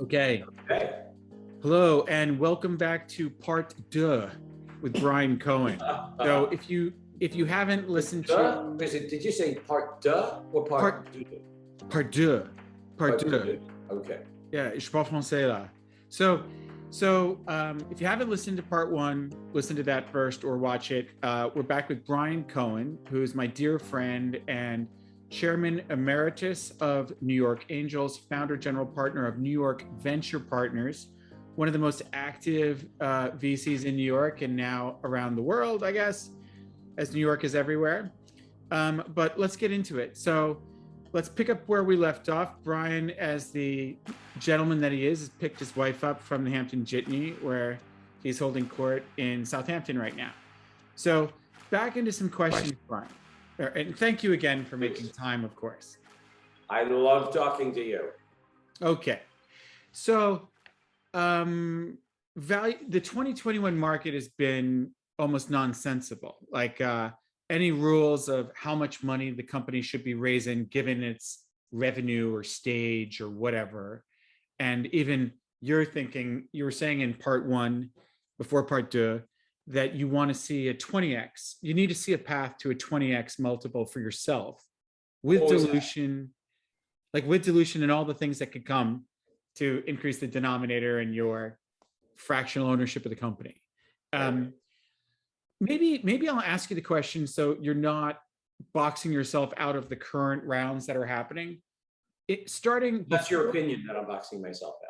Okay. Okay. Hello and welcome back to part deux with Brian Cohen. So if you haven't listened to Did you say part deux or part deux? part deux, part Part deux. deux. Okay. Yeah, je parle français là. So if you haven't listened to part one, listen to that first or watch it. We're back with Brian Cohen, who is my dear friend and Chairman Emeritus of New York Angels, founder general partner of New York Venture Partners, one of the most active VCs in New York and now around the world, I guess, as New York is everywhere. But let's get into it. So let's pick up where we left off. Brian, as the gentleman that he is, has picked his wife up from the Hampton Jitney, where he's holding court in Southampton right now. So back into some questions, Brian. And thank you again for making time, of course. I love talking to you. Okay. So the 2021 market has been almost nonsensical. Like any rules of how much money the company should be raising given its revenue or stage or whatever. And even you were saying in part one, before part two, that you want to see a 20x. You need to see a path to a 20x multiple for yourself with dilution, and all the things that could come to increase the denominator and your fractional ownership of the company. Maybe I'll ask you the question so you're not boxing yourself out of the current rounds that are happening. That's your opinion that I'm boxing myself out.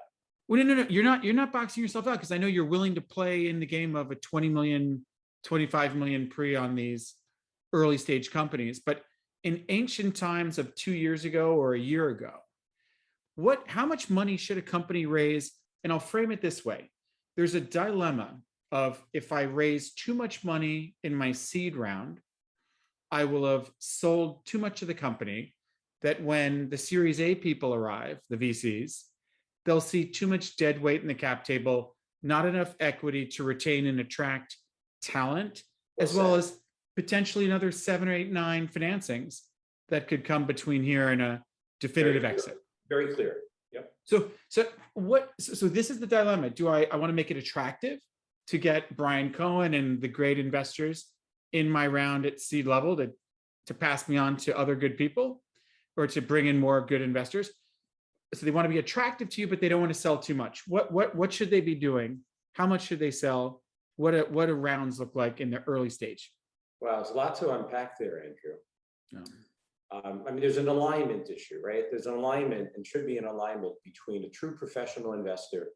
Well, no. You're not boxing yourself out, because I know you're willing to play in the game of a 20 million, 25 million pre on these early stage companies. But in ancient times of 2 years ago or a year ago, how much money should a company raise? And I'll frame it this way. There's a dilemma of, if I raise too much money in my seed round, I will have sold too much of the company, that when the Series A people arrive, the VCs, they'll see too much dead weight in the cap table, not enough equity to retain and attract talent, as well as potentially another 7 or 8, 9 financings that could come between here and a definitive exit. Very clear. Yep. So this is the dilemma. Do I want to make it attractive to get Brian Cohen and the great investors in my round at seed level to pass me on to other good people, or to bring in more good investors? So they want to be attractive to you, but they don't want to sell too much. What should they be doing? How much should they sell? What do rounds look like in the early stage? Well, there's a lot to unpack there, Andrew. Yeah. There's an alignment issue, right? There's an alignment, and should be an alignment, between a true professional investor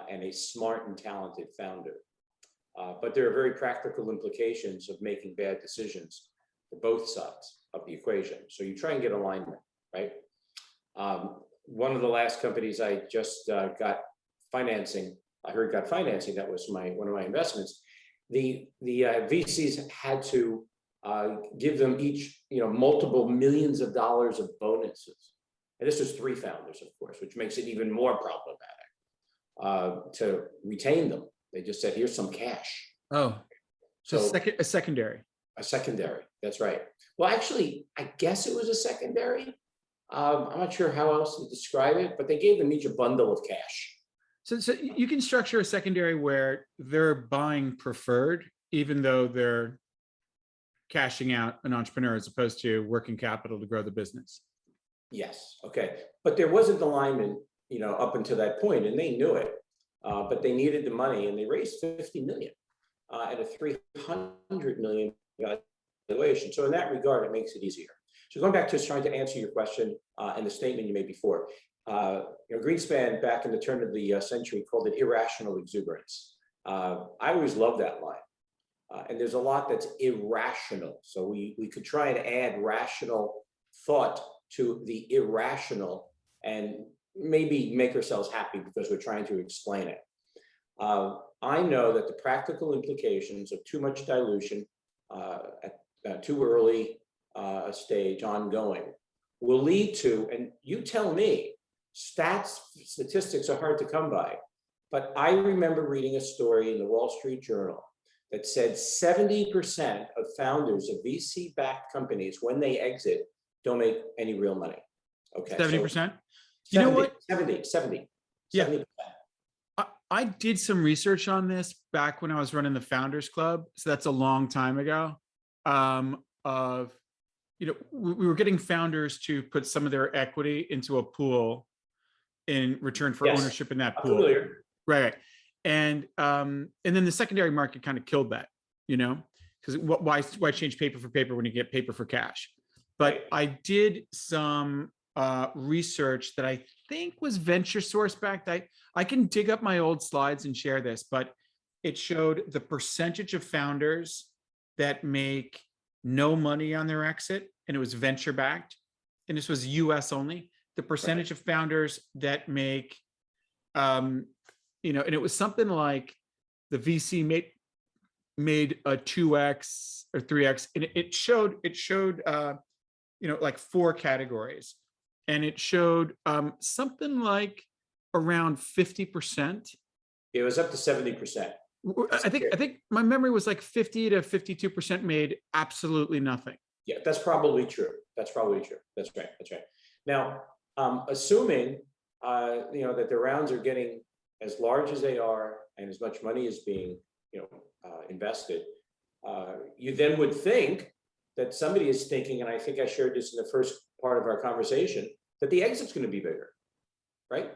and a smart and talented founder. But there are very practical implications of making bad decisions for both sides of the equation. So you try and get alignment, right? One of the last companies I just got financing, that was one of my investments. The VCs had to give them each, multiple millions of dollars of bonuses. And this was 3 founders, of course, which makes it even more problematic to retain them. They just said, here's some cash. Oh, so a secondary. A secondary, that's right. Well, actually, I guess it was a secondary. I'm not sure how else to describe it, but they gave them each a bundle of cash. So you can structure a secondary where they're buying preferred, even though they're cashing out an entrepreneur as opposed to working capital to grow the business. Yes. Okay. But there wasn't alignment, up until that point, and they knew it. But they needed the money, and they raised 50 million at a 300 million valuation. So in that regard, it makes it easier. So going back to trying to answer your question and the statement you made before, Greenspan back in the turn of the century called it irrational exuberance. I always love that line. And there's a lot that's irrational. So we could try and add rational thought to the irrational and maybe make ourselves happy because we're trying to explain it. I know that the practical implications of too much dilution at too early a stage ongoing will lead to, and you tell me, statistics are hard to come by, but I remember reading a story in the Wall Street Journal that said 70% of founders of VC-backed companies, when they exit, don't make any real money. Okay. 70%? You know what? 70. Yeah. 70%. I did some research on this back when I was running the Founders Club. So that's a long time ago. Of, we were getting founders to put some of their equity into a pool in return for Yes. ownership in that I'm pool. familiar. Right. And then the secondary market kind of killed that, because why change paper for paper when you get paper for cash? But Right. I did some research that I think was venture source backed. I can dig up my old slides and share this, but it showed the percentage of founders that make no money on their exit, and it was venture backed, and this was US only. The percentage of founders that make, and it was something like the VC made a 2x or 3x, and it showed like 4 categories, and it showed something like around 50%. It was up to 70%. I think my memory was like 50 to 52% made absolutely nothing. Yeah, that's probably true. That's probably true. That's right. That's right. Now, assuming that the rounds are getting as large as they are and as much money is being invested, you then would think that somebody is thinking, and I think I shared this in the first part of our conversation, that the exit's going to be bigger, right?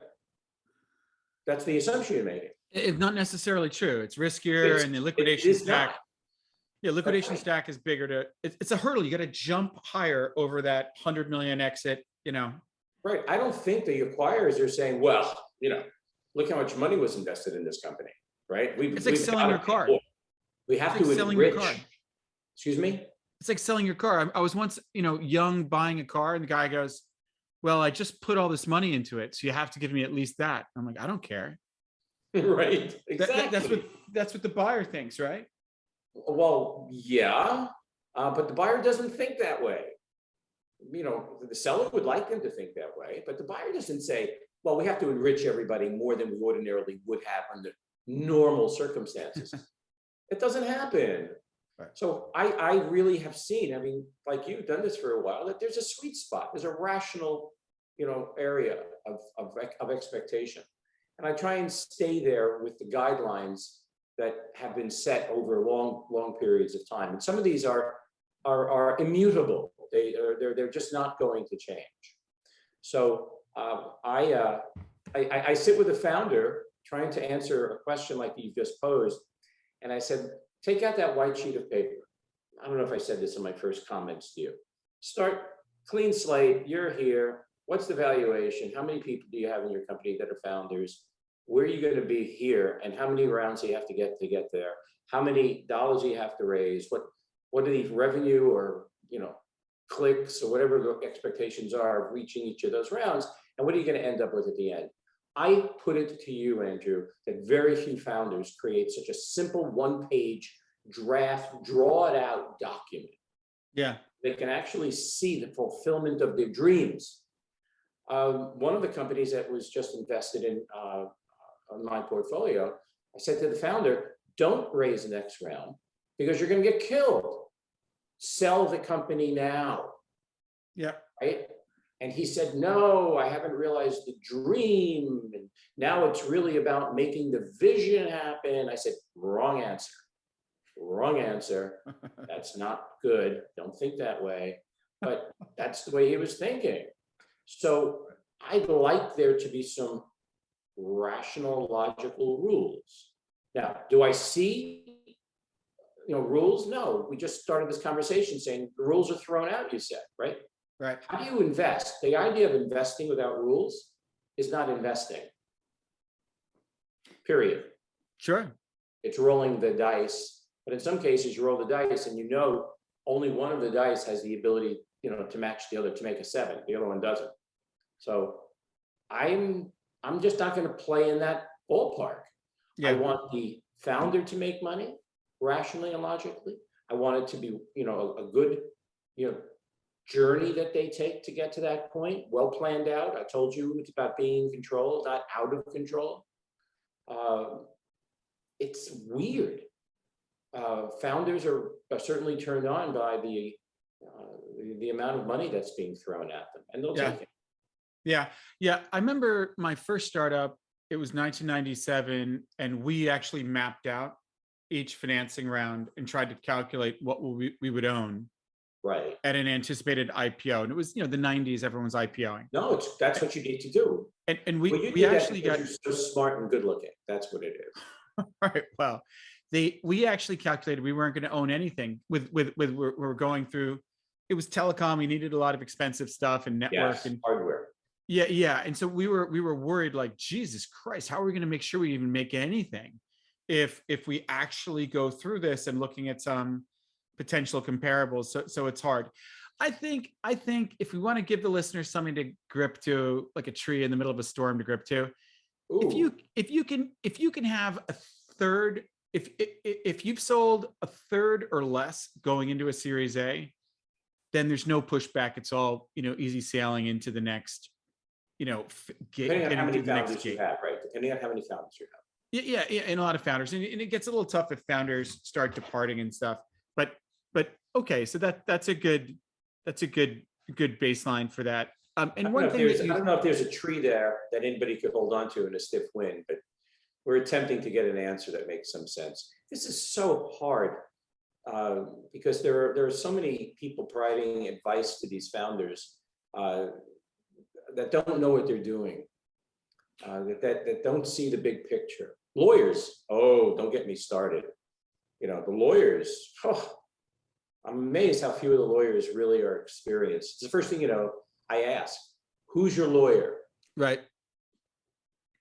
That's the assumption you're making. It's not necessarily true. It's riskier, and the liquidation stack. Yeah, liquidation stack is bigger it's a hurdle. You got to jump higher over that 100 million exit, Right. I don't think the acquirers are saying, well, look how much money was invested in this company, right? It's like selling your car. We have to selling your car. Excuse me? It's like selling your car. I was once, young, buying a car, and the guy goes, well, I just put all this money into it, so you have to give me at least that. I'm like, I don't care. Right. Exactly. That's what the buyer thinks, right? Well, yeah, but the buyer doesn't think that way. The seller would like them to think that way, but the buyer doesn't say, well, we have to enrich everybody more than we ordinarily would have under normal circumstances. It doesn't happen. Right. So I really have seen, like you've done this for a while, that there's a sweet spot. There's a rational, area of expectation. And I try and stay there with the guidelines that have been set over long periods of time. And some of these are immutable. They're just not going to change. So I sit with a founder trying to answer a question like you just posed, and I said, take out that white sheet of paper. I don't know if I said this in my first comments to you. Start clean slate. You're here. What's the valuation? How many people do you have in your company that are founders? Where are you going to be here? And how many rounds do you have to get there? How many dollars do you have to raise? What are the revenue or clicks or whatever the expectations are of reaching each of those rounds? And what are you going to end up with at the end? I put it to you, Andrew, that very few founders create such a simple one-page draft, draw it out document. Yeah. They can actually see the fulfillment of their dreams. One of the companies that was just invested in my portfolio, I said to the founder, don't raise the next round because you're going to get killed. Sell the company now. Yeah. Right. And he said, no, I haven't realized the dream. And now it's really about making the vision happen. I said, wrong answer. Wrong answer. That's not good. Don't think that way. But that's the way he was thinking. So I'd like there to be some rational, logical rules. Now, do I see rules? No, we just started this conversation saying the rules are thrown out, you said, right? Right. How do you invest? The idea of investing without rules is not investing. Period. Sure. It's rolling the dice. But in some cases, you roll the dice and only one of the dice has the ability, to match the other to make a 7. The other one doesn't. So I'm just not going to play in that ballpark. Yeah. I want the founder to make money rationally and logically. I want it to be, a good, journey that they take to get to that point, well planned out. I told you it's about being in control, not out of control. It's weird. Founders are certainly turned on by the amount of money that's being thrown at them, and they'll take it. Yeah. I remember my first startup. It was 1997, and we actually mapped out each financing round and tried to calculate what we would own Right. at an anticipated IPO. And it was, the 90s, everyone's IPOing. No, that's what you need to do. And Well, you we did that actually because got, you're so smart and good looking. That's what it is. right, well, we actually calculated we weren't going to own anything with we're going through, it was telecom. We needed a lot of expensive stuff and network Yes, and hardware. yeah. And so we were worried, like, Jesus Christ, how are we going to make sure we even make anything if we actually go through this and looking at some potential comparables. So it's hard. I think if we want to give the listeners something to grip to, like a tree in the middle of a storm to grip to, Ooh, if you can have a third, if you've sold a third or less going into a Series A, then there's no pushback. It's all, easy sailing into the next, depending on how getting many through the next founders you gate. have, right? Depending on how many founders you have. Yeah, and a lot of founders, and it gets a little tough if founders start departing and stuff. But okay, so that's a good baseline for that. And one thing that I don't know if there's a tree there that anybody could hold on to in a stiff wind, but we're attempting to get an answer that makes some sense. This is so hard because there are so many people providing advice to these founders that don't know what they're doing, that don't see the big picture. Lawyers, oh, don't get me started. The lawyers, oh, I'm amazed how few of the lawyers really are experienced. It's the first thing, I ask, who's your lawyer? right.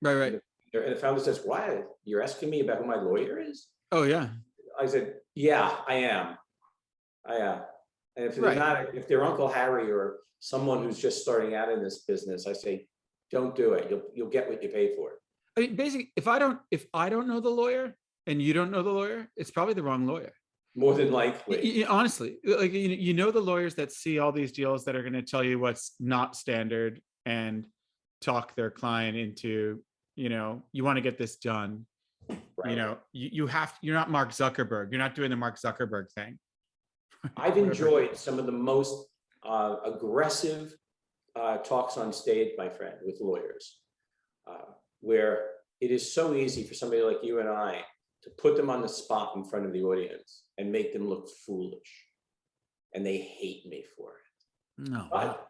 And the founder says, why? You're asking me about who my lawyer is? Oh yeah. I said, yeah, I am. And if they're Right. not, if they're Uncle Harry or someone who's just starting out in this business, I say, don't do it. You'll get what you pay for. I mean, basically, if I don't know the lawyer and you don't know the lawyer, it's probably the wrong lawyer. More than likely. Honestly, like, the lawyers that see all these deals that are going to tell you what's not standard and talk their client into, you want to get this done. Right. You're not Mark Zuckerberg. You're not doing the Mark Zuckerberg thing. I've enjoyed some of the most aggressive talks on stage, my friend, with lawyers, where it is so easy for somebody like you and I to put them on the spot in front of the audience and make them look foolish. And they hate me for it. No. But,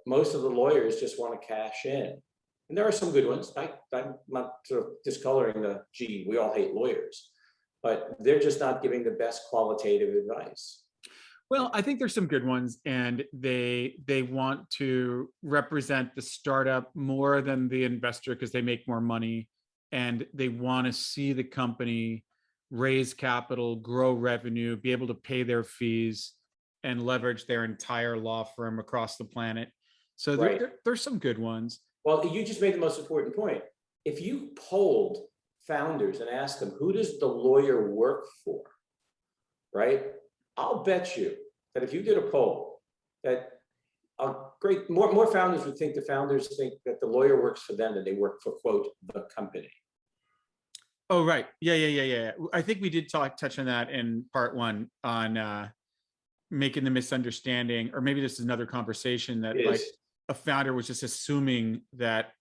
most of the lawyers just want to cash in. And there are some good ones. I'm not sort of discoloring we all hate lawyers, but they're just not giving the best qualitative advice. Well, I think there's some good ones, and they want to represent the startup more than the investor because they make more money, and they want to see the company raise capital, grow revenue, be able to pay their fees, and leverage their entire law firm across the planet. So Right. there's some good ones. Well, you just made the most important point. If you polled founders and asked them, who does the lawyer work for, right? I'll bet you that if you did a poll, that more founders would think the founders think that the lawyer works for them than they work for, quote, the company. Oh, right. Yeah. I think we did touch on that in part one on making the misunderstanding, or maybe this is another conversation that like a founder was just assuming that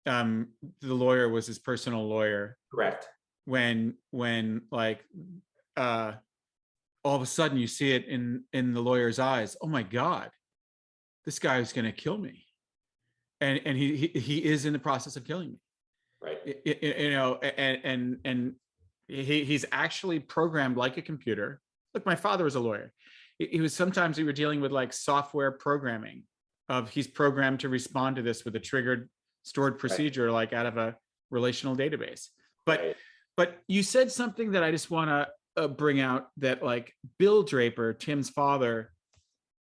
the lawyer was his personal lawyer. Correct. When like all of a sudden you see it in the lawyer's eyes. Oh my God, this guy is going to kill me, and he is in the process of killing me. Right. And he's actually programmed like a computer. Look, my father was a lawyer. He was, sometimes we were dealing with like software programming of he's programmed to respond to this with a triggered stored procedure, like out of a relational database. But you said something that I just want to bring out, that like Bill Draper, Tim's father,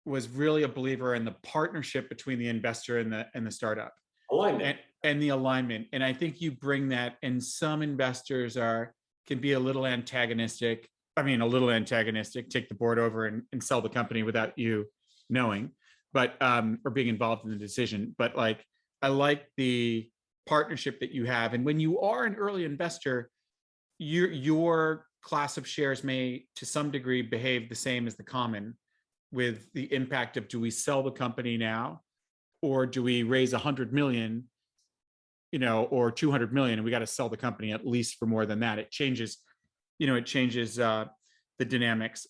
was really a believer in the partnership between the investor and the startup. Alignment. And the alignment. And I think you bring that, and some investors can be a little antagonistic. Take the board over and sell the company without you knowing, but or being involved in the decision. But like, I like the partnership that you have. And when you are an early investor, your class of shares may to some degree behave the same as the common, with the impact of, do we sell the company now, or do we raise 100 million or 200 million, and we got to sell the company at least for more than that. It changes, the dynamics.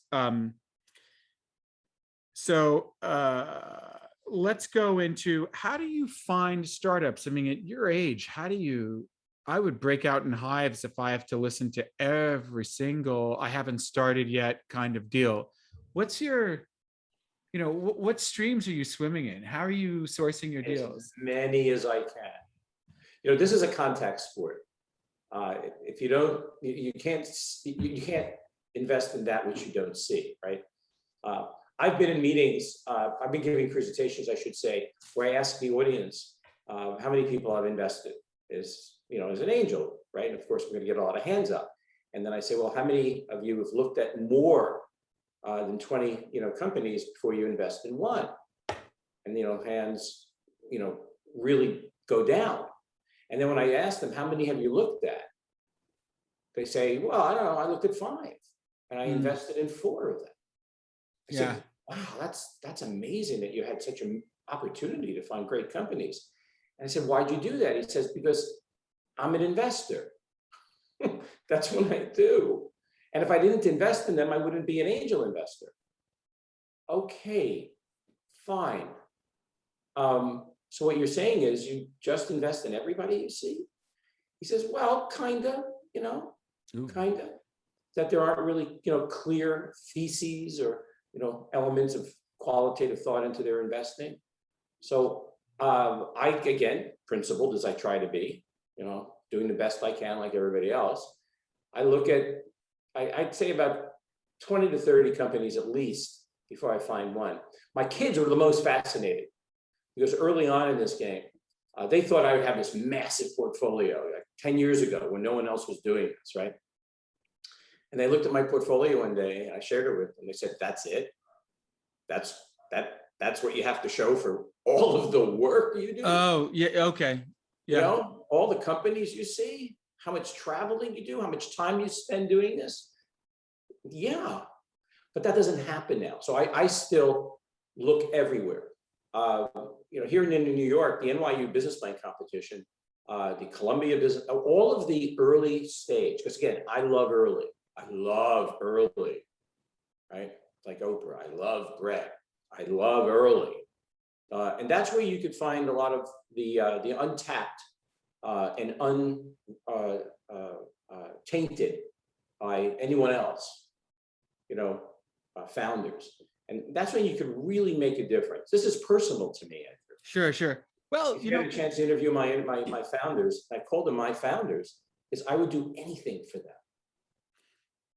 So let's go into, how do you find startups? I mean, at your age, I would break out in hives if I have to listen to every single I haven't started yet kind of deal. What's your, what streams are you swimming in? How are you sourcing your deals? As many as I can. This is a contact sport. If you don't, you can't invest in that which you don't see, right? I've been in meetings, I've been giving presentations, I should say, where I ask the audience how many people I've invested as an angel, right? And of course, we're going to get a lot of hands up. And then I say, well, how many of you have looked at more than 20 companies before you invest in one? And hands really go down. And then when I ask them, how many have you looked at? They say, well, I don't know, I looked at 5 and I invested in 4 of them. I said, wow, that's amazing that you had such an opportunity to find great companies. And I said, why'd you do that? He says, because I'm an investor. That's what I do. And if I didn't invest in them, I wouldn't be an angel investor. Okay, fine. So what you're saying is you just invest in everybody you see? He says, well, kinda, kinda. That there aren't really, clear theses or, elements of qualitative thought into their investing. So I, again, principled as I try to be, doing the best I can like everybody else. I look at, I'd say about 20 to 30 companies at least before I find one. My kids were the most fascinated because early on in this game, they thought I would have this massive portfolio like 10 years ago when no one else was doing this, right? And they looked at my portfolio one day and I shared it with them. They said, that's it? That's what you have to show for all of the work you do? Oh, yeah, okay. Yeah. All the companies you see, how much traveling you do, how much time you spend doing this. Yeah, but that doesn't happen now. So I still look everywhere. Here in New York, the NYU Business Plan competition, the Columbia Business, all of the early stage, because again, I love early. I love early, right? Like Oprah, I love Brett. I love early. And that's where you could find a lot of the untapped and tainted by anyone else, founders. And that's when you could really make a difference. This is personal to me, Andrew. Sure. Well, if you had a chance to interview my founders, I called them my founders, is I would do anything for them.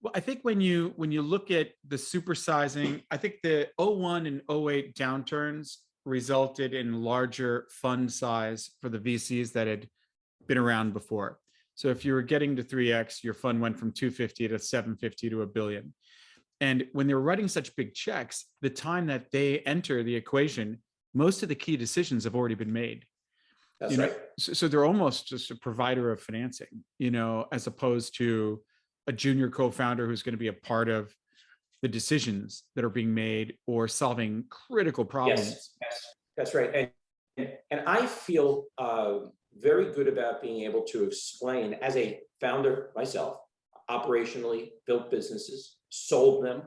Well, I think when you look at the supersizing, I think the 01 and 08 downturns resulted in larger fund size for the VCs that had been around before. So if you were getting to 3x, your fund went from 250 to 750 to $1 billion. And when they were writing such big checks, the time that they enter the equation, most of the key decisions have already been made. That's right. So they're almost just a provider of financing, as opposed to a junior co-founder who's going to be a part of the decisions that are being made or solving critical problems. Yes, that's right. And I feel very good about being able to explain, as a founder myself, operationally built businesses, sold them,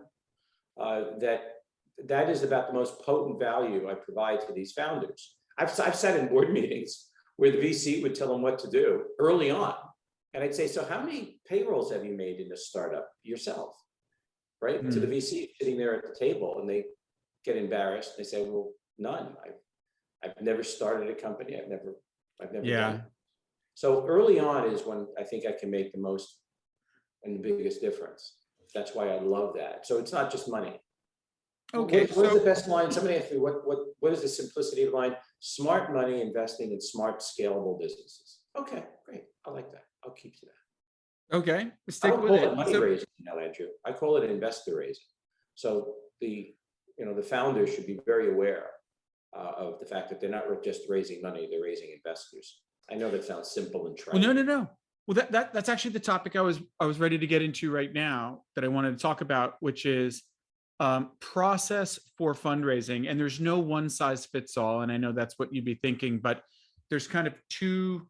that is about the most potent value I provide to these founders. I've sat in board meetings where the VC would tell them what to do early on. And I'd say, so how many payrolls have you made in this startup yourself? Right? To the VC sitting there at the table, and they get embarrassed. They say, well, none. I've never started a company. I've never done it. So early on is when I think I can make the most and the biggest difference. That's why I love that. So it's not just money. Okay. What is the best line? Somebody asked me, what is the simplicity of the line? Smart money investing in smart, scalable businesses. Okay, great. I like that. I'll keep to that. Okay, I don't call it money raising now, Andrew. I call it investor raising. So the founders should be very aware of the fact that they're not just raising money; they're raising investors. I know that sounds simple and trite. Well, no. Well, that's actually the topic I was ready to get into right now that I wanted to talk about, which is process for fundraising. And there's no one size fits all. And I know that's what you'd be thinking, but there's kind of two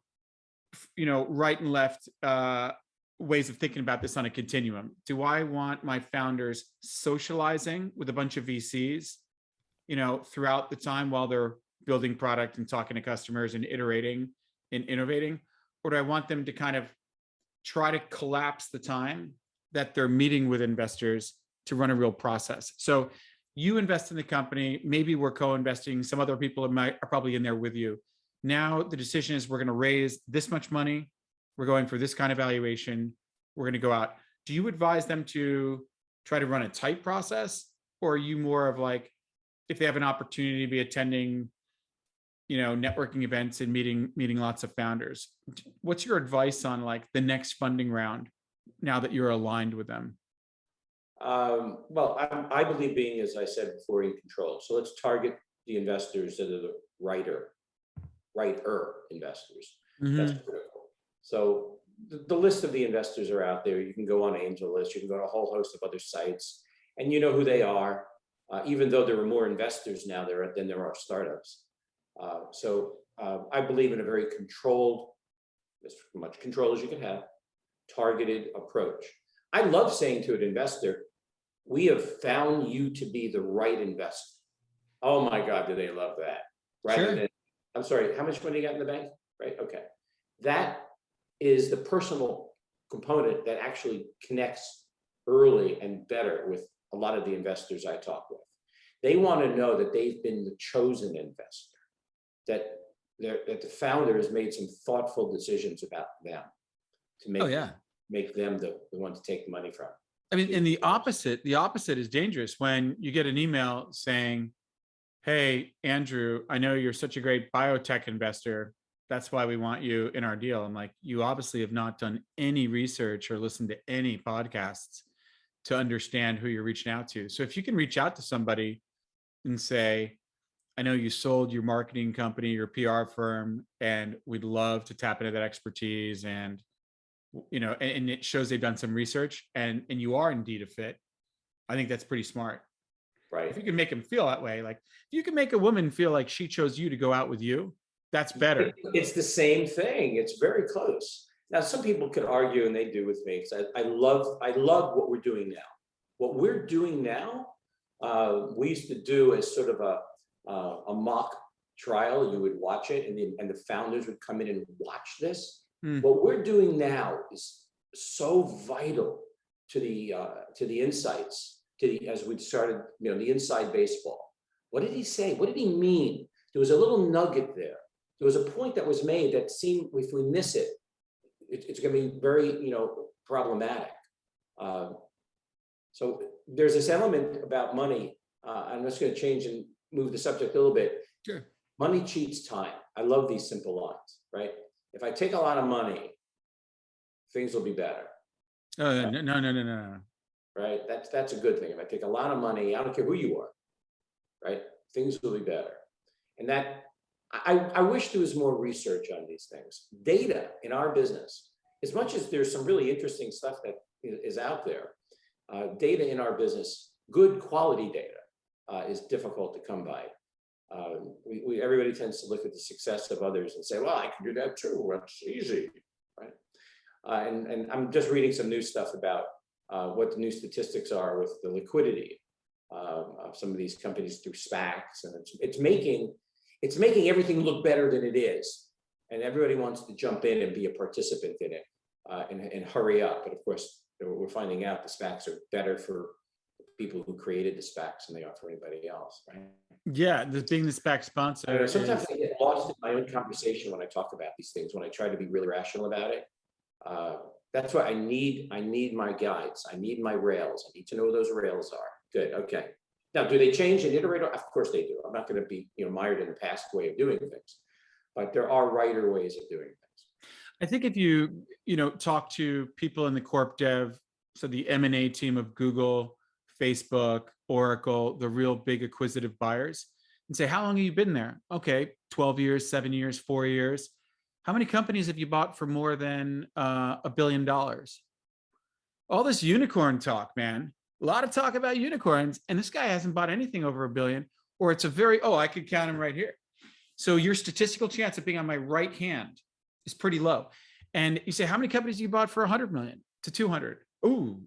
right and left ways of thinking about this on a continuum. Do I want my founders socializing with a bunch of VCs, throughout the time while they're building product and talking to customers and iterating and innovating? Or do I want them to kind of try to collapse the time that they're meeting with investors to run a real process? So you invest in the company, maybe we're co-investing, some other people are probably in there with you. Now the decision is we're going to raise this much money, we're going for this kind of valuation, we're going to go out. Do you advise them to try to run a tight process, or are you more of like, if they have an opportunity to be attending, networking events and meeting lots of founders? What's your advice on like the next funding round now that you're aligned with them? Well, I believe being, as I said before, in control. So let's target the investors that are the righter investors. That's critical. So the list of the investors are out there. You can go on AngelList, you can go to a whole host of other sites, and you know who they are, even though there are more investors now than there are startups. So I believe in a very controlled, as much control as you can have, targeted approach. I love saying to an investor, we have found you to be the right investor. Oh my God, do they love that? Rather Sure. than, I'm sorry, how much money you got in the bank? Right, okay. That is the personal component that actually connects early and better with a lot of the investors I talk with. They want to know that they've been the chosen investor, that the founder has made some thoughtful decisions about them to make them the one to take the money from. I mean, and the opposite is dangerous when you get an email saying, hey, Andrew, I know you're such a great biotech investor. That's why we want you in our deal. I'm like, you obviously have not done any research or listened to any podcasts to understand who you're reaching out to. So if you can reach out to somebody and say, I know you sold your marketing company, your PR firm, and we'd love to tap into that expertise, and and it shows they've done some research and you are indeed a fit. I think that's pretty smart. Right. If you can make them feel that way, like if you can make a woman feel like she chose you to go out with you, that's better. It's the same thing. It's very close. Now, some people could argue, and they do with me, because I love what we're doing now. What we're doing now, we used to do as sort of a mock trial. You would watch it, and the founders would come in and watch this. What we're doing now is so vital to the insights, as we started, the inside baseball. What did he say? What did he mean? There was a little nugget there. There was a point that was made that seemed, if we miss it, it's going to be very, problematic. So there's this element about money. I'm just going to change and move the subject a little bit. Sure. Money cheats time. I love these simple lines, right? If I take a lot of money, things will be better. Oh, no. Right? That's a good thing. If I take a lot of money, I don't care who you are, right? Things will be better. And that, I wish there was more research on these things. Data in our business, as much as there's some really interesting stuff that is out there, data in our business, good quality data, is difficult to come by. Everybody tends to look at the success of others and say, well, I can do that too. That's easy, right? And I'm just reading some new stuff about what the new statistics are with the liquidity of some of these companies through SPACs, and it's making everything look better than it is, and everybody wants to jump in and be a participant in it and hurry up. But of course, we're finding out the SPACs are better for people who created the SPACs than they are for anybody else, right? Yeah, being the SPAC sponsor. Sometimes I get lost in my own conversation when I talk about these things, when I try to be really rational about it. That's why I need my guides. I need my rails. I need to know what those rails are. Good. Okay. Now, do they change and iterate? Of course they do. I'm not going to be mired in the past way of doing things, but there are righter ways of doing things. I think if you talk to people in the corp dev, so the M&A team of Google, Facebook, Oracle, the real big acquisitive buyers, and say, how long have you been there? Okay, 12 years, 7 years, 4 years. How many companies have you bought for more than $1 billion? All this unicorn talk, man. A lot of talk about unicorns, and this guy hasn't bought anything over $1 billion, or it's a very, I could count him right here. So your statistical chance of being on my right hand is pretty low. And you say, how many companies you bought for 100 million to 200? Ooh,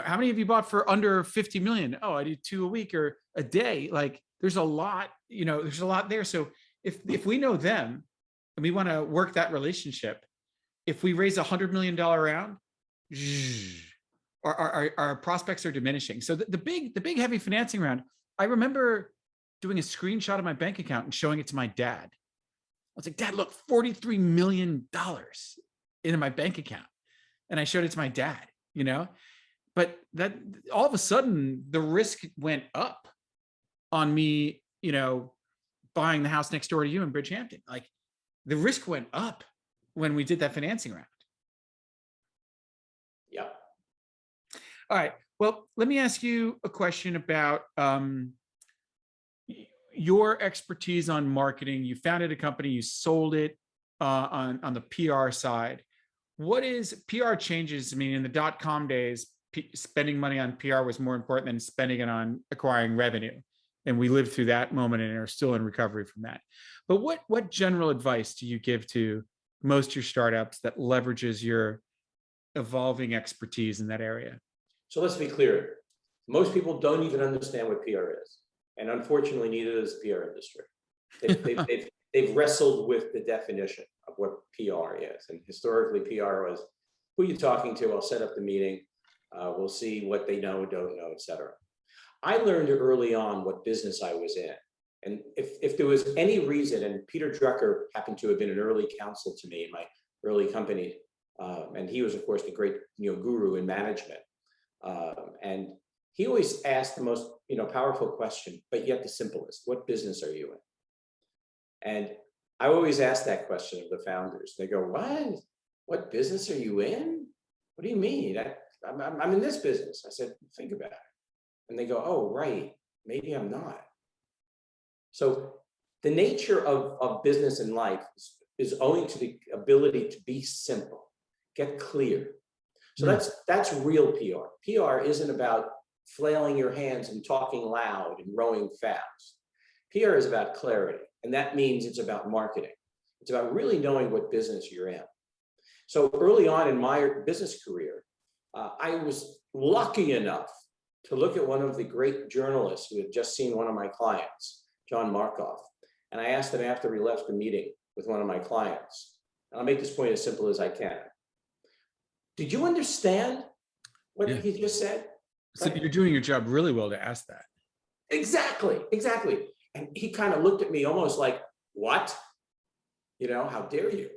how many have you bought for under 50 million? Oh, I do 2 a week or a day. Like there's a lot, there's a lot there. So if we know them and we want to work that relationship, if we raise $100 million round, our prospects are diminishing. So the big heavy financing round, I remember doing a screenshot of my bank account and showing it to my dad. I was like, Dad, look, $43 million in my bank account. And I showed it to my dad, but that all of a sudden the risk went up on me, buying the house next door to you in Bridgehampton. Like the risk went up when we did that financing round. Yeah. All right. Well, let me ask you a question about your expertise on marketing. You founded a company, you sold it on the PR side. What is PR changes? I mean, in the .com days, spending money on PR was more important than spending it on acquiring revenue. And we lived through that moment and are still in recovery from that. But what general advice do you give to most of your startups that leverages your evolving expertise in that area? So let's be clear. Most people don't even understand what PR is. And unfortunately, neither does the PR industry. They've wrestled with the definition of what PR is. And historically, PR was, who are you talking to? I'll set up the meeting. We'll see what they know, don't know, et cetera. I learned early on what business I was in. And if there was any reason, and Peter Drucker happened to have been an early counsel to me in my early company, and he was, of course, the great guru in management. And he always asked the most powerful question, but yet the simplest: what business are you in? And I always ask that question of the founders. They go, "What? What business are you in? What do you mean? I'm in this business." I said, "Think about it." And they go, "Oh, right. Maybe I'm not." So the nature of business and life is owing to the ability to be simple, get clear. So that's real PR. PR isn't about flailing your hands and talking loud and rowing fast. PR is about clarity, and that means it's about marketing. It's about really knowing what business you're in. So early on in my business career, I was lucky enough to look at one of the great journalists who had just seen one of my clients, John Markoff. And I asked him after we left the meeting with one of my clients, and I'll make this point as simple as I can. Did you understand what he just said? So you're doing your job really well to ask that. Exactly. And he kind of looked at me almost like, what? How dare you?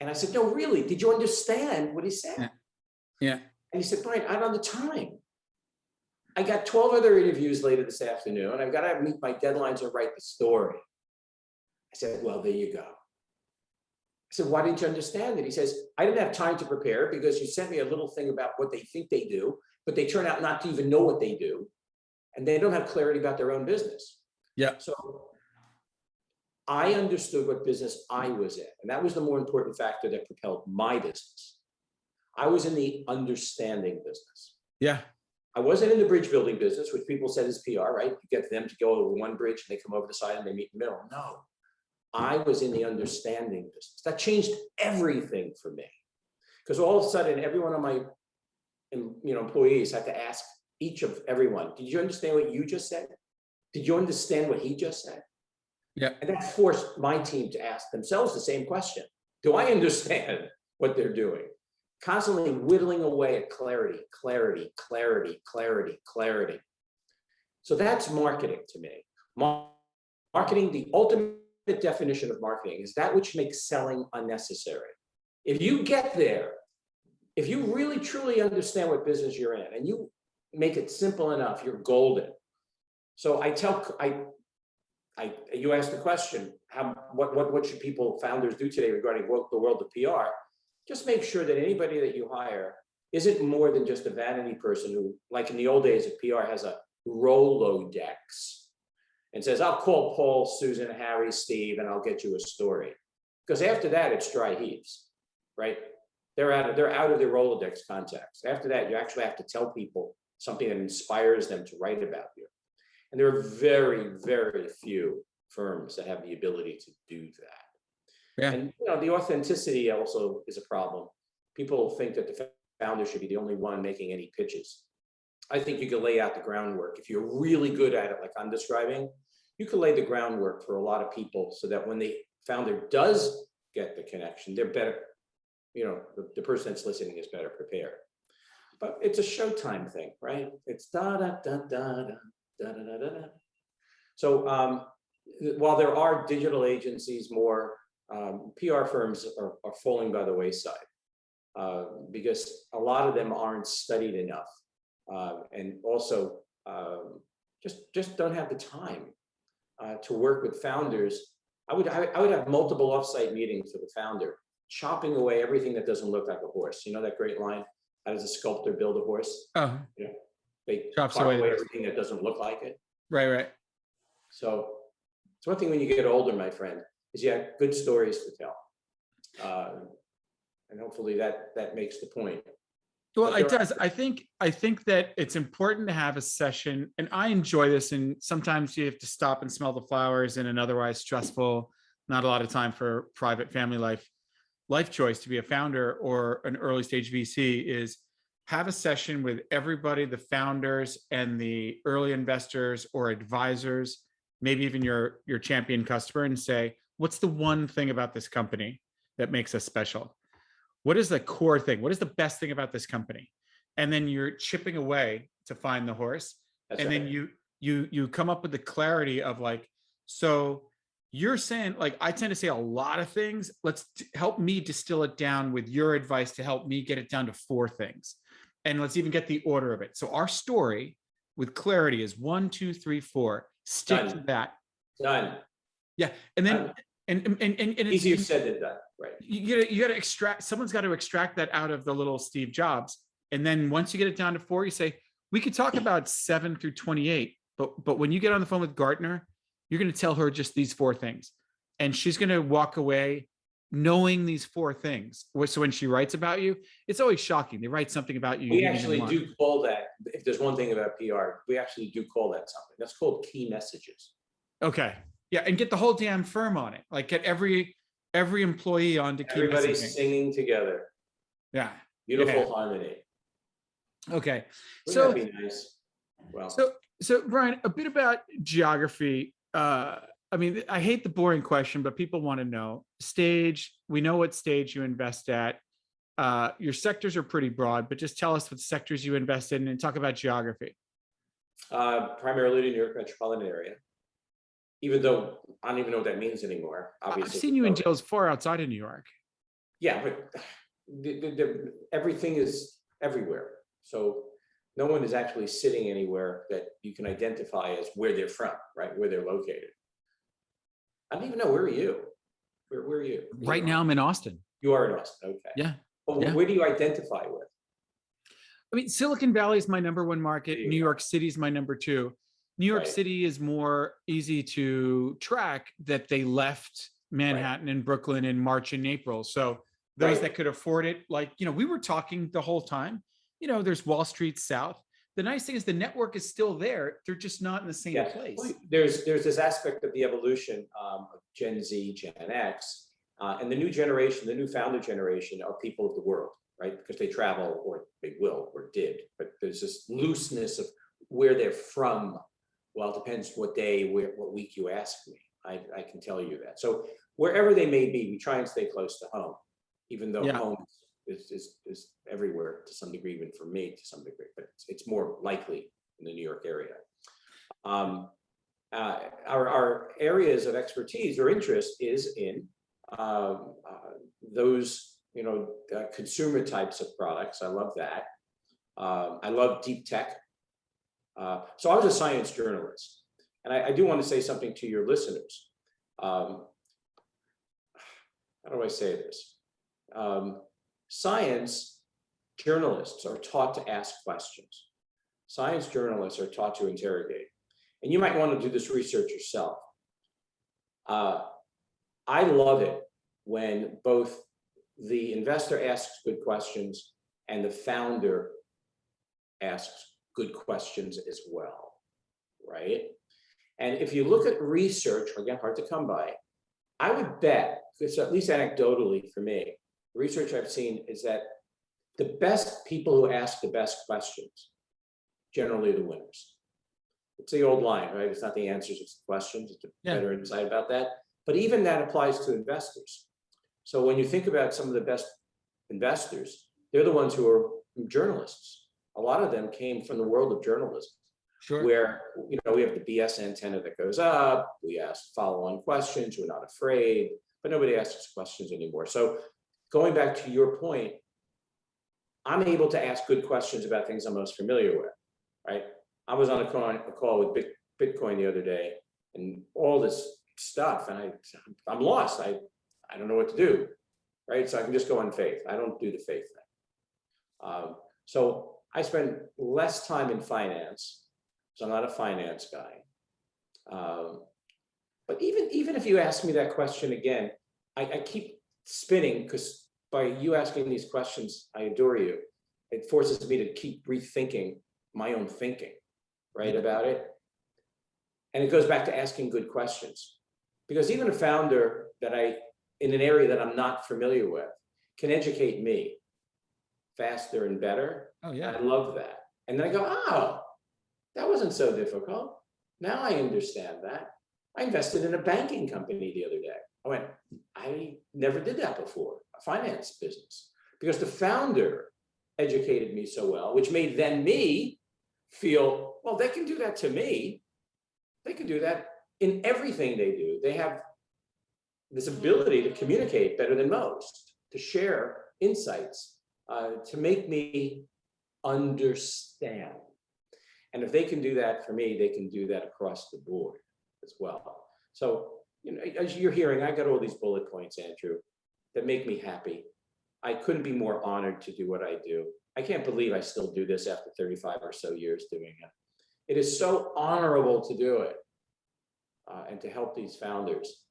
And I said, no, really, did you understand what he said? Yeah. And he said, Brian, I don't have the time. I got 12 other interviews later this afternoon, and I've got to meet my deadlines or write the story. I said, well, there you go. I said, why didn't you understand it? He says, I didn't have time to prepare because you sent me a little thing about what they think they do, but they turn out not to even know what they do. And they don't have clarity about their own business. Yeah. So I understood what business I was in. And that was the more important factor that propelled my business. I was in the understanding business. Yeah. I wasn't in the bridge building business, which people said is PR, right? You get them to go over one bridge and they come over the side and they meet in the middle. No. I was in the understanding business. That changed everything for me, because all of a sudden, every one of my employees had to ask everyone, did you understand what you just said? Did you understand what he just said? Yeah. And that forced my team to ask themselves the same question. Do I understand what they're doing? Constantly whittling away at clarity. So that's marketing to me. Marketing, the ultimate definition of marketing, is that which makes selling unnecessary. If you get there, if you really truly understand what business you're in and you make it simple enough, you're golden. So you asked the question, what should founders do today regarding the world of PR? Just make sure that anybody that you hire isn't more than just a vanity person who, like in the old days of PR, has a Rolodex and says, I'll call Paul, Susan, Harry, Steve, and I'll get you a story. Because after that, it's dry heaves, right? They're out of their Rolodex contacts. After that, you actually have to tell people something that inspires them to write about you. And there are very, very few firms that have the ability to do that. Yeah. And the authenticity also is a problem. People think that the founder should be the only one making any pitches. I think you could lay out the groundwork. If you're really good at it, like I'm describing, you could lay the groundwork for a lot of people so that when the founder does get the connection, they're better, the person that's listening is better prepared. But it's a showtime thing, right? It's da da da da da da da da da. So while there are digital agencies more, PR firms are falling by the wayside because a lot of them aren't studied enough, and also just don't have the time to work with founders. I would have multiple offsite meetings for the founder, chopping away everything that doesn't look like a horse. You know that great line? How does a sculptor build a horse? Oh, They chops carve away away the- everything that doesn't look like it. right. So it's one thing when you get older, my friend, is you have good stories to tell. And hopefully that makes the point. Well, But it there does. I think that it's important to have a session, and I enjoy this. And sometimes you have to stop and smell the flowers in an otherwise stressful, not a lot of time for private family life choice to be a founder or an early stage VC is have a session with everybody, the founders and the early investors or advisors, maybe even your champion customer, and say, what's the one thing about this company that makes us special? What is the core thing? What is the best thing about this company? And then you're chipping away to find the horse. That's and right. then you come up with the clarity of like, so you're saying, like, I tend to say a lot of things. Let's help me distill it down with your advice to help me get it down to 4 things. And let's even get the order of it. So our story with clarity is 1, 2, 3, 4. Stick Done. to that. Done. Yeah. And then, Done. and it's Easier said than done, right? you gotta extract, someone's got to extract that out of the little Steve Jobs. And then once you get it down to 4, you say, we could talk about 7 through 28, but when you get on the phone with Gartner, you're going to tell her just these 4 things. And she's going to walk away knowing these 4 things. So when she writes about you, it's always shocking. They write something about you. We actually do call that, if there's one thing about PR, we actually do call that something. That's called key messages. Okay. Yeah. And get the whole damn firm on it. Like get every employee on to key Everybody's messaging. singing together. Yeah. Beautiful harmony. Okay. Wouldn't that be nice? Well, So Brian, a bit about geography. I mean, I hate the boring question, but people want to know stage. We know what stage you invest at. Your sectors are pretty broad, but just tell us what sectors you invest in and talk about geography. primarily the New York metropolitan area, even though I don't even know what that means anymore. Obviously, I've seen you in jails far outside of New York. Yeah, but everything is everywhere. So no one is actually sitting anywhere that you can identify as where they're from, right? Where they're located. I don't even know, where are you? Where are you? Right now I'm in Austin. You are in Austin, okay. Yeah. But Yeah. where do you identify with? I mean, Silicon Valley is my number 1 market. New York City is my number 2. New York Right. City is more easy to track that they left Manhattan and Brooklyn in March and April. So those that could afford it, like, we were talking the whole time, there's Wall Street South. The nice thing is the network is still there. They're just not in the same place. Well, there's this aspect of the evolution of Gen Z, Gen X, and the new generation, the new founder generation are people of the world, right? Because they travel, or they will, or did. But there's this looseness of where they're from. Well, it depends what day, what week you ask me. I can tell you that. So wherever they may be, we try and stay close to home, even though home is everywhere to some degree, even for me to some degree, but it's more likely in the New York area. Our areas of expertise or interest is in those, consumer types of products. I love that. I love deep tech. So I was a science journalist, and I do want to say something to your listeners. How do I say this? Science journalists are taught to ask questions. Science journalists are taught to interrogate. And you might want to do this research yourself. I love it when both the investor asks good questions and the founder asks good questions as well, right? And if you look at research, again, hard to come by, I would bet, it's at least anecdotally for me, the research I've seen is that the best people who ask the best questions, generally the winners. It's the old line, right? It's not the answers, it's the questions. It's a better insight about that. But even that applies to investors. So when you think about some of the best investors, they're the ones who are journalists. A lot of them came from the world of journalism. Sure. Where, you know, we have the BS antenna that goes up, we ask follow-on questions, we're not afraid, but nobody asks questions anymore. So going back to your point, I'm able to ask good questions about things I'm most familiar with, right? I was on a call with Bitcoin the other day and all this stuff, and I'm lost. I don't know what to do, right? So I can just go on faith. I don't do the faith thing. So I spend less time in finance. So I'm not a finance guy. But even if you ask me that question again, I keep spinning, because by you asking these questions, I adore you. It forces me to keep rethinking my own thinking, right, about it. And it goes back to asking good questions. Because even a founder in an area that I'm not familiar with can educate me faster and better. Oh, yeah. I love that. And then I go, oh, that wasn't so difficult. Now I understand that. I invested in a banking company the other day. I went, I never did that before, a finance business, because the founder educated me so well, which made then me feel, well, they can do that to me. They can do that in everything they do. They have this ability to communicate better than most, to share insights, to make me understand. And if they can do that for me, they can do that across the board as well. So, you know, as you're hearing, I got all these bullet points, Andrew, that make me happy. I couldn't be more honored to do what I do. I can't believe I still do this after 35 or so years doing it. It is so honorable to do it and to help these founders.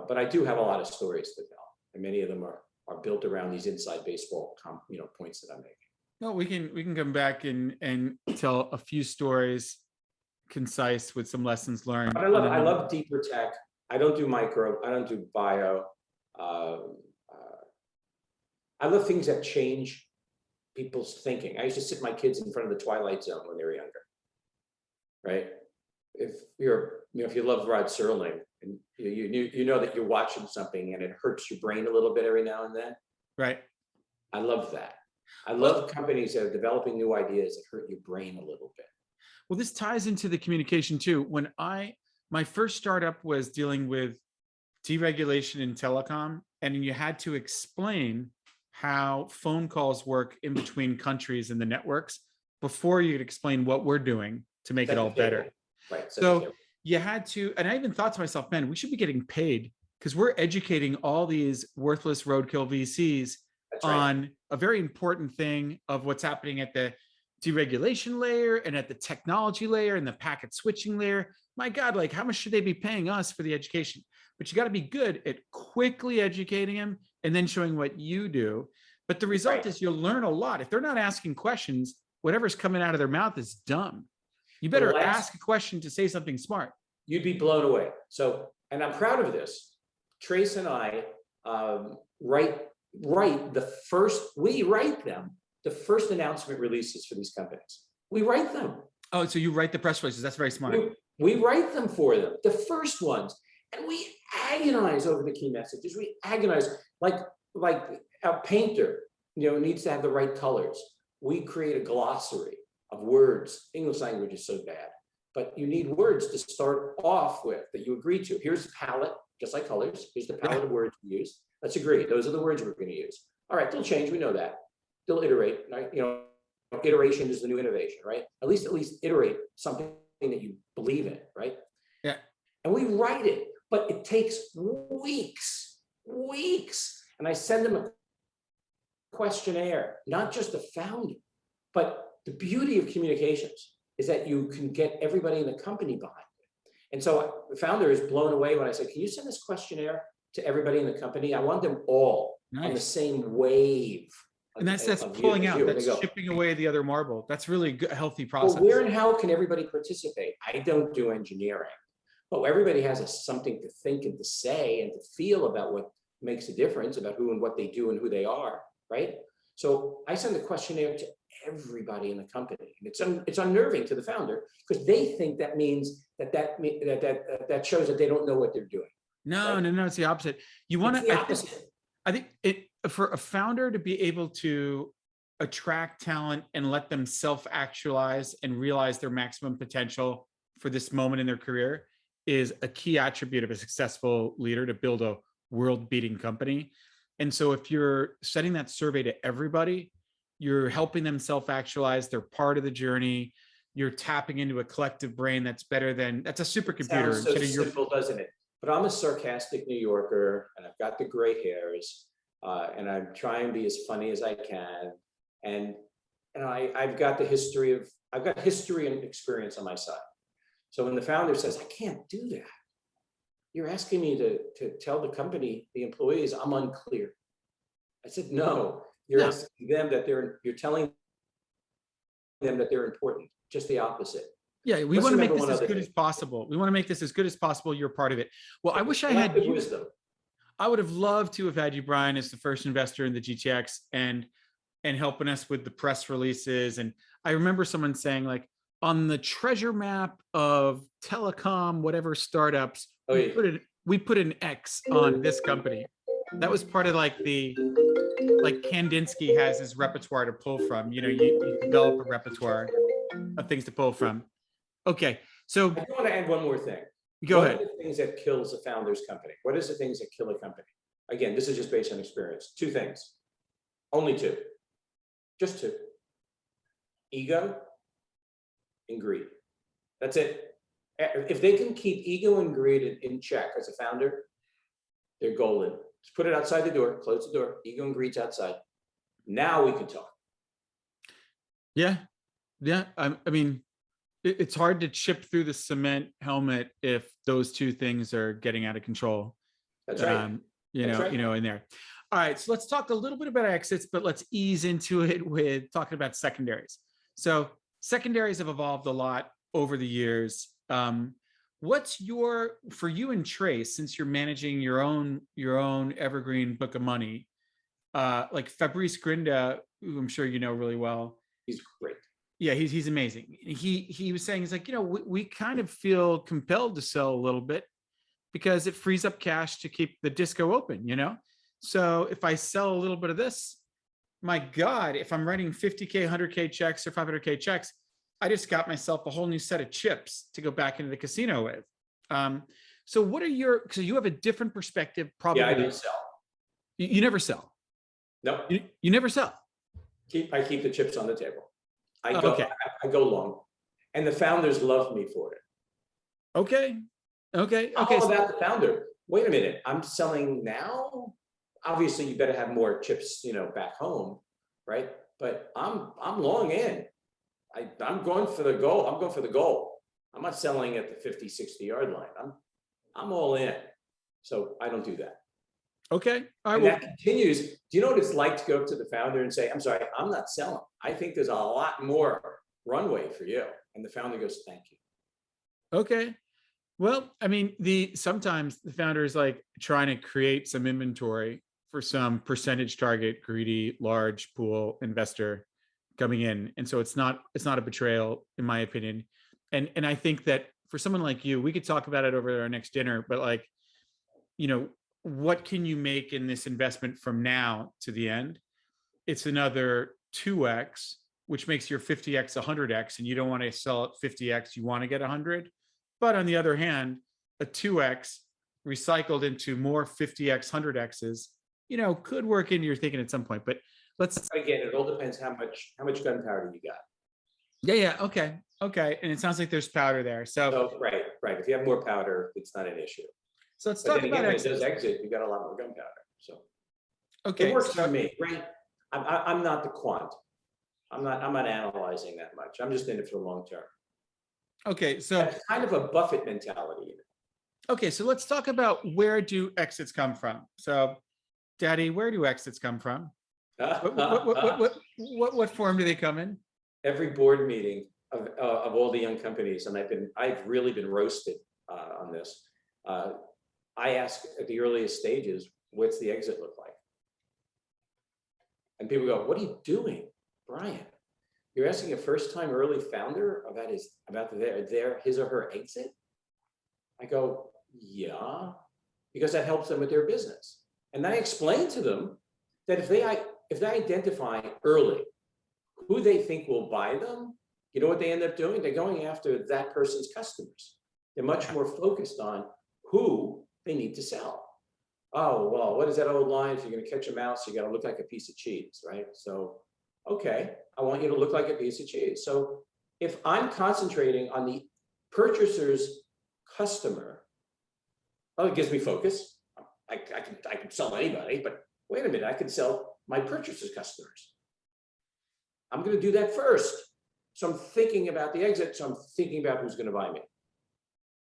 But I do have a lot of stories to tell, and many of them are built around these inside baseball points that I'm making. No, we can come back and tell a few stories, concise, with some lessons learned. But I love deeper tech. I don't do micro. I don't do bio. I love things that change people's thinking. I used to sit my kids in front of the Twilight Zone when they were younger, right? If you love Rod Serling, and you know that you're watching something and it hurts your brain a little bit every now and then, right? I love that. I love companies that are developing new ideas that hurt your brain a little bit. Well, this ties into the communication too. When my first startup was dealing with deregulation in telecom, and you had to explain how phone calls work in between countries and the networks before you could explain what we're doing to make it all better. Right. So you had to, and I even thought to myself, man, we should be getting paid, because we're educating all these worthless roadkill VCs on a very important thing of what's happening at the deregulation layer and at the technology layer and the packet switching layer. My God, like, how much should they be paying us for the education? But you got to be good at quickly educating them and then showing what you do. But the result is you'll learn a lot. If they're not asking questions, whatever's coming out of their mouth is dumb. You better ask a question to say something smart. You'd be blown away. So, and I'm proud of this. Trace and I write the first announcement releases for these companies. We write them. Oh, so you write the press releases. That's very smart. We write them for them, the first ones. And we agonize over the key messages. We agonize like a painter, needs to have the right colors. We create a glossary of words. English language is so bad, but you need words to start off with that you agree to. Here's the palette, just like colors. Here's the palette of words we use. Let's agree. Those are the words we're going to use. All right, they'll change. We know that. They'll iterate. Right? Iteration is the new innovation, right? At least iterate something that you believe in, right? Yeah. And we write it, but it takes weeks. And I send them a questionnaire, not just the founder, but the beauty of communications is that you can get everybody in the company behind it. And so the founder is blown away when I say, can you send this questionnaire to everybody in the company? I want them all on the same wave. And that's pulling out, that's chipping away the other marble. That's really a healthy process. Well, where and how can everybody participate? I don't do engineering. Oh, everybody has something to think and to say and to feel about what makes a difference, about who and what they do and who they are, right? So I send a questionnaire to everybody in the company, and it's unnerving to the founder because they think that means that shows that they don't know what they're doing. No, right? no, it's the opposite. You want It's to, the opposite. I think it, for a founder to be able to attract talent and let them self-actualize and realize their maximum potential for this moment in their career is a key attribute of a successful leader to build a world-beating company. And so if you're sending that survey to everybody, you're helping them self-actualize. They're part of the journey. You're tapping into a collective brain that's better than, that's a supercomputer. Sounds so simple, doesn't it? But I'm a sarcastic New Yorker, and I've got the gray hairs, and I'm trying to be as funny as I can. And I've got history and experience on my side. So when the founder says, I can't do that, you're asking me to tell the company, the employees, I'm unclear. I said, no, you're asking them that you're telling them that they're important, just the opposite. Yeah, we want to make this as good as possible. We want to make this as good as possible. You're part of it. Well, I wish I had you. Wisdom. I would have loved to have had you, Brian, as the first investor in the GTX and helping us with the press releases. And I remember someone saying, like, on the treasure map of telecom, whatever startups, we put an X on this company. That was part of like Kandinsky has his repertoire to pull from. You know, you develop a repertoire of things to pull from. Okay, so I want to add one more thing. Go ahead. What are the things that kills a founder's company? What is the things that kill a company? Again, this is just based on experience. Two things, only two, just two: ego and greed. That's it. If they can keep ego and greed in check as a founder, they're golden. Just put it outside the door, close the door, ego and greed's outside. Now we can talk. Yeah. I mean, it's hard to chip through the cement helmet if those two things are getting out of control. That's right. You know, in there. All right, so let's talk a little bit about exits, but let's ease into it with talking about secondaries. So secondaries have evolved a lot over the years. What's for you and Trace, since you're managing your own evergreen book of money, like Fabrice Grinda, who I'm sure you know really well. He's great. Yeah, he's amazing. He was saying, he's like, you know, we kind of feel compelled to sell a little bit because it frees up cash to keep the disco open, you know? So if I sell a little bit of this, my God, if I'm writing 50K, 100K checks or 500K checks, I just got myself a whole new set of chips to go back into the casino with. So what are so you have a different perspective, probably. Yeah, I don't sell. You never sell. No. You never sell. I keep the chips on the table. I go long, and the founders love me for it. Okay. All about the founder. Wait a minute, I'm selling now. Obviously, you better have more chips, you know, back home, right? But I'm long in. I'm going for the goal. I'm going for the goal. I'm not selling at the 50, 60 yard line. I'm all in. So I don't do that. Okay. All right. And that continues. Do you know what it's like to go up to the founder and say, I'm sorry, I'm not selling. I think there's a lot more runway for you. And the founder goes, thank you. Okay. Well, I mean, sometimes the founder is like trying to create some inventory for some percentage target, greedy, large pool investor coming in. And so it's not a betrayal, in my opinion. And I think that for someone like you, we could talk about it over our next dinner, but like, you know, what can you make in this investment from now to the end? It's another 2x, which makes your 50x 100x, and you don't want to sell at 50x, you want to get 100. But on the other hand, a 2x recycled into more 50x 100x's, you know, could work into your thinking at some point. But again, it all depends how much gunpowder you got. Yeah. Okay. And it sounds like there's powder there. So right. If you have more powder, it's not an issue. So let's talk about exit. When it does exit, you got a lot more gunpowder. So okay, it works for me, right? I'm not the quant. I'm not analyzing that much. I'm just in it for the long term. Okay, so that's kind of a Buffett mentality. Okay, so let's talk about where do exits come from. So, Daddy, where do exits come from? What form do they come in? Every board meeting of all the young companies, and I've really been roasted on this. I ask at the earliest stages, what's the exit look like? And people go, what are you doing, Brian? You're asking a first-time early founder about his or her exit? I go, yeah, because that helps them with their business. And I explain to them that if they identify early who they think will buy them, you know what they end up doing? They're going after that person's customers. They're much more focused on who they need to sell. Oh, well, what is that old line? If you're going to catch a mouse, you got to look like a piece of cheese, right? So, okay, I want you to look like a piece of cheese. So if I'm concentrating on the purchaser's customer, well, it gives me focus. I can sell anybody, but wait a minute, I can sell my purchaser's customers. I'm going to do that first. So I'm thinking about the exit. So I'm thinking about who's going to buy me.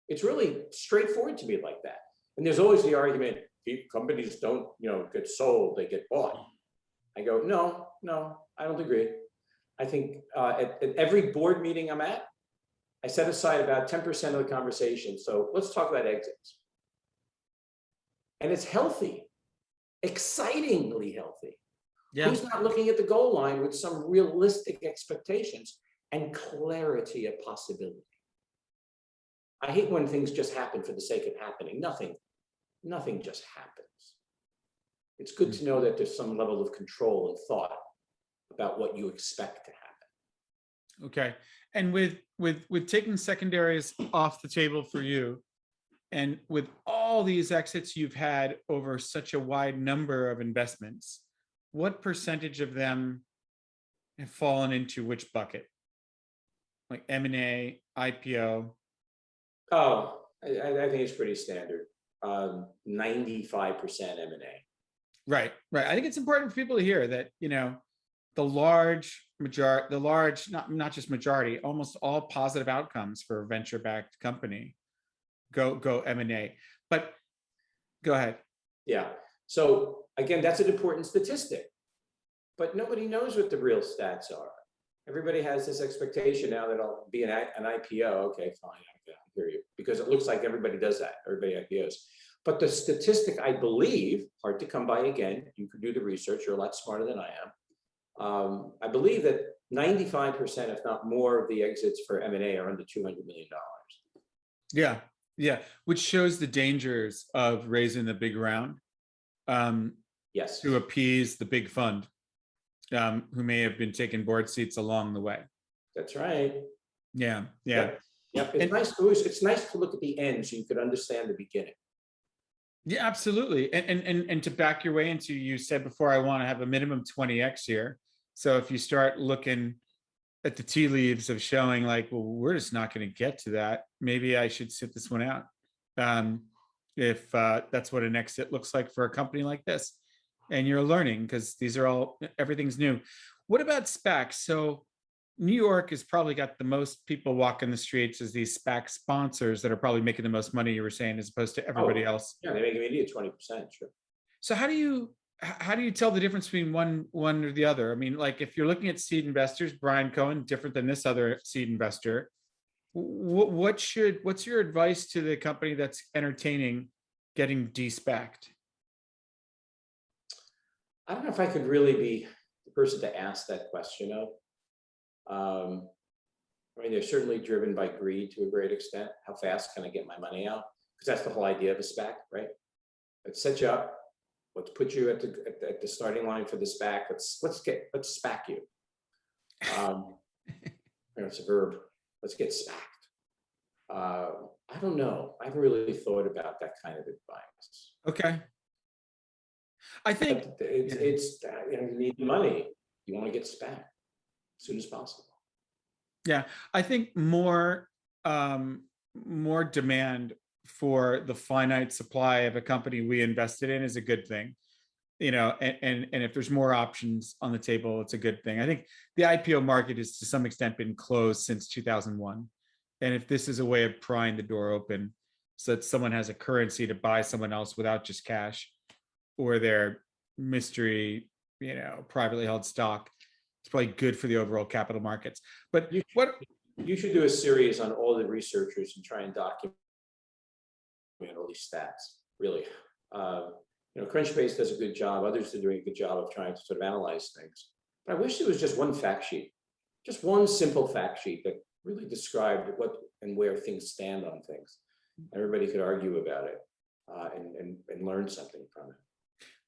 It's really straightforward to me like that. And there's always the argument, companies don't, get sold, they get bought. I go, no, I don't agree. I think at every board meeting I'm at, I set aside about 10% of the conversation. So let's talk about exits. And it's healthy, excitingly healthy. Yeah. Who's not looking at the goal line with some realistic expectations and clarity of possibility? I hate when things just happen for the sake of happening. Nothing just happens. It's good to know that there's some level of control and thought about what you expect to happen. Okay. And with taking secondaries off the table for you, and with all these exits you've had over such a wide number of investments, what percentage of them have fallen into which bucket? Like M&A, IPO? Oh, I think it's pretty standard. 95% M&A. Right. I think it's important for people to hear that, the large, not just majority, almost all positive outcomes for a venture-backed company go M&A. But go ahead. Yeah. So again, that's an important statistic, but nobody knows what the real stats are. Everybody has this expectation now that I'll be an IPO. Okay, fine. I hear you, because it looks like everybody does that. Everybody IPOs. But the statistic, I believe, hard to come by again, you could do the research, you're a lot smarter than I am. I believe that 95%, if not more, of the exits for M&A are under $200 million. Yeah, which shows the dangers of raising the big round. Yes. To appease the big fund, who may have been taking board seats along the way. That's right. Yeah. Yep. It's nice to look at the end so you could understand the beginning. Yeah, absolutely. And to back your way into, you said before, I want to have a minimum 20x here. So if you start looking at the tea leaves of showing like, well, we're just not going to get to that, maybe I should sit this one out. If that's what an exit looks like for a company like this. And you're learning, because everything's new. What about SPACs? So New York has probably got the most people walking the streets as these SPAC sponsors that are probably making the most money, you were saying, as opposed to everybody else. Yeah, they make immediate 20%, sure. So how do you tell the difference between one or the other? I mean, like if you're looking at seed investors, Brian Cohen, different than this other seed investor, what's your advice to the company that's entertaining getting de-SPACed? I don't know if I could really be the person to ask that question of. I mean, they're certainly driven by greed to a great extent. How fast can I get my money out? Because that's the whole idea of a SPAC, right? Let's set you up. Let's put you at the starting line for the SPAC. Let's SPAC you. It's a verb. Let's get SPACed. I don't know. I haven't really thought about that kind of advice. Okay. I think it's you need the money. You want to get SPAC as soon as possible. Yeah, I think more demand for the finite supply of a company we invested in is a good thing. And if there's more options on the table, it's a good thing. I think the IPO market has to some extent been closed since 2001. And if this is a way of prying the door open so that someone has a currency to buy someone else without just cash, or their mystery, privately held stock, it's probably good for the overall capital markets. But you should do a series on all the researchers and try and document at all these stats, really. Crunchbase does a good job. Others are doing a good job of trying to sort of analyze things. But I wish there was just one fact sheet, just one simple fact sheet that really described what and where things stand on things. Everybody could argue about it and learn something from it.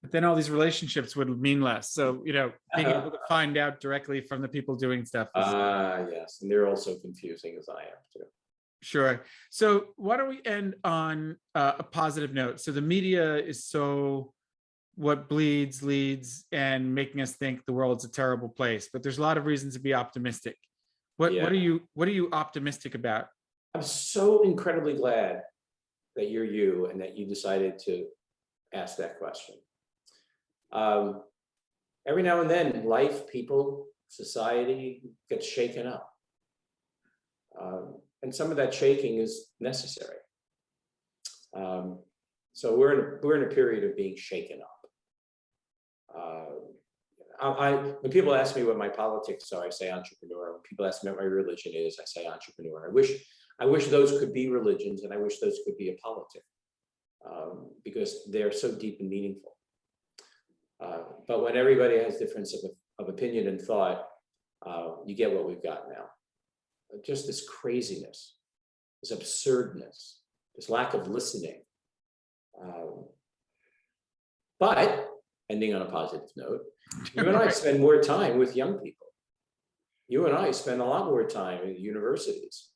But then all these relationships would mean less. So, being able to find out directly from the people doing stuff. Yes, and they're also confusing as I am too. Sure. So why don't we end on a positive note? So the media is so what bleeds leads and making us think the world's a terrible place, but there's a lot of reasons to be optimistic. What are you optimistic about? I'm so incredibly glad that you're you and that you decided to ask that question. Every now and then, life, people, society gets shaken up. And some of that shaking is necessary. So we're in a period of being shaken up. When people ask me what my politics are, I say entrepreneur. When people ask me what my religion is, I say entrepreneur. I wish those could be religions, and I wish those could be a politic, because they're so deep and meaningful. But when everybody has difference of opinion and thought, you get what we've got now. Just this craziness, this absurdness, this lack of listening. But ending on a positive note, you and I spend more time with young people. You and I spend a lot more time in universities,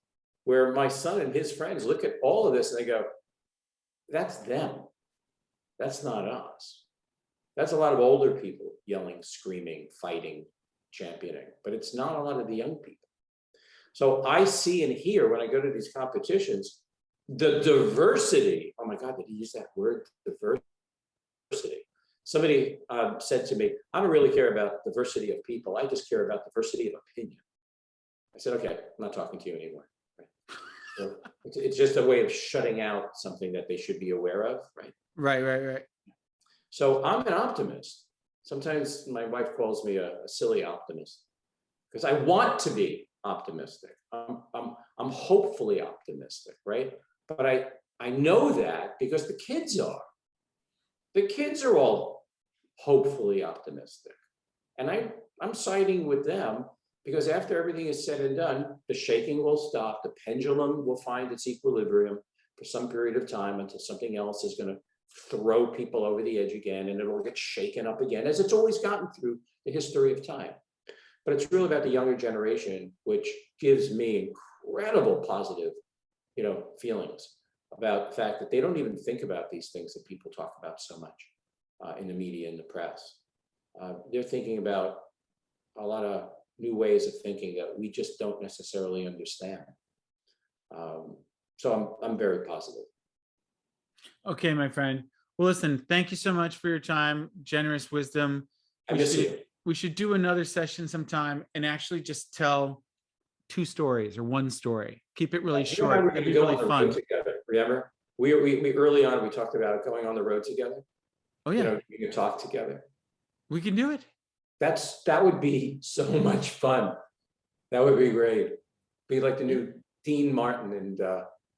where my son and his friends look at all of this and they go, that's them. That's not us. That's a lot of older people yelling, screaming, fighting, championing, but it's not a lot of the young people. So I see and hear when I go to these competitions, the diversity. Oh my God, did he use that word, diversity? Somebody said to me, I don't really care about diversity of people. I just care about diversity of opinion. I said, okay, I'm not talking to you anymore. Right? So it's just a way of shutting out something that they should be aware of, right? Right. So I'm an optimist. Sometimes my wife calls me a silly optimist because I want to be optimistic. I'm hopefully optimistic, right? But I know that because the kids are. The kids are all hopefully optimistic. And I'm siding with them because after everything is said and done, the shaking will stop. The pendulum will find its equilibrium for some period of time until something else is going to throw people over the edge again, and it'll get shaken up again, as it's always gotten through the history of time. But it's really about the younger generation, which gives me incredible positive, feelings about the fact that they don't even think about these things that people talk about so much in the media and the press. They're thinking about a lot of new ways of thinking that we just don't necessarily understand. So I'm very positive. Okay, my friend. Well, listen, thank you so much for your time, generous wisdom. I miss you. We should do another session sometime and actually just tell 2 stories or 1 story. Keep it really short. It'd be really fun. Together, remember? We early on, we talked about going on the road together. Oh yeah. We could talk together. We can do it. That would be so much fun. That would be great. Be like the new Dean Martin and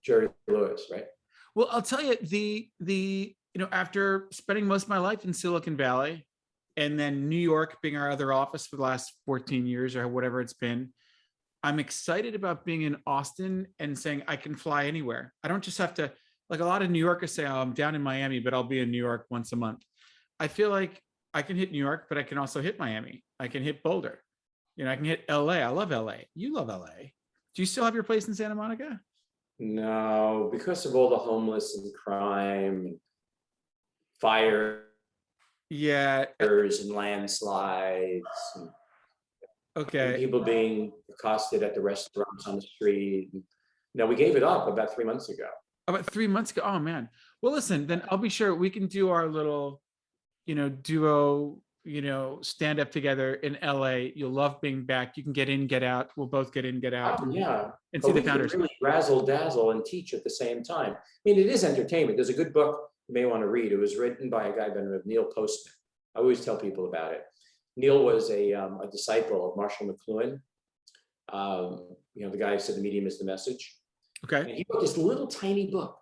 Jerry Lewis, right? Well, I'll tell you, after spending most of my life in Silicon Valley and then New York being our other office for the last 14 years or whatever it's been, I'm excited about being in Austin and saying I can fly anywhere. I don't just have to, like a lot of New Yorkers say, oh, I'm down in Miami, but I'll be in New York once a month. I feel like I can hit New York, but I can also hit Miami. I can hit Boulder. I can hit LA. I love LA. You love LA. Do you still have your place in Santa Monica? No, because of all the homeless and crime and fires and landslides and and people being accosted at the restaurants on the street. No, we gave it up about 3 months ago. About 3 months ago? Oh man. Well, listen, then I'll be sure we can do our little, duo, stand up together in LA. You'll love being back. You can get in, get out. We'll both get in, get out. Oh, yeah. And see the founders. Really razzle dazzle and teach at the same time. I mean, it is entertainment. There's a good book you may want to read. It was written by a guy by the name of Neil Postman. I always tell people about it. Neil was a disciple of Marshall McLuhan. The guy who said the medium is the message. Okay. And he wrote this little tiny book.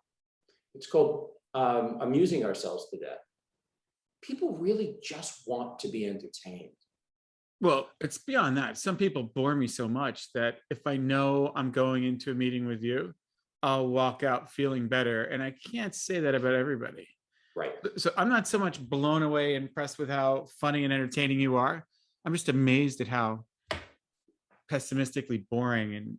It's called amusing ourselves to death. People really just want to be entertained. Well, it's beyond that. Some people bore me so much that if I know I'm going into a meeting with you, I'll walk out feeling better. And I can't say that about everybody. Right. So I'm not so much blown away, impressed with how funny and entertaining you are. I'm just amazed at how pessimistically boring and,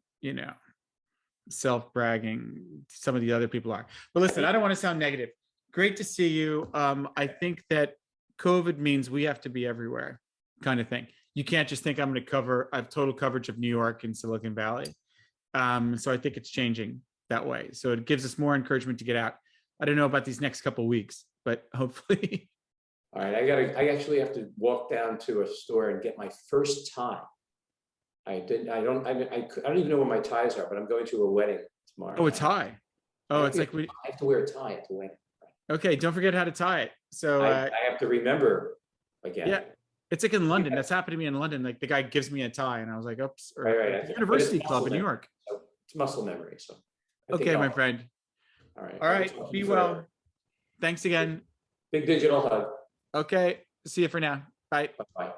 self-bragging some of the other people are. But listen, I don't want to sound negative. Great to see you. I think that COVID means we have to be everywhere, kind of thing. You can't just think I'm going to I have total coverage of New York and Silicon Valley. So I think it's changing that way. So it gives us more encouragement to get out. I don't know about these next couple of weeks, but hopefully. All right, I actually have to walk down to a store and get my first tie. I don't even know where my ties are, but I'm going to a wedding tomorrow. Oh, a tie. Oh, it's like I have to wear a tie at the wedding. Okay, don't forget how to tie it. So I have to remember again. Yeah, it's like in London. That's happened to me in London. Like the guy gives me a tie, and I was like, "Oops!" Or right. University Club in New York. So it's muscle memory. So okay, my friend. All right. Be well. Thanks again. Big digital hug. Okay. See you for now. Bye. Bye.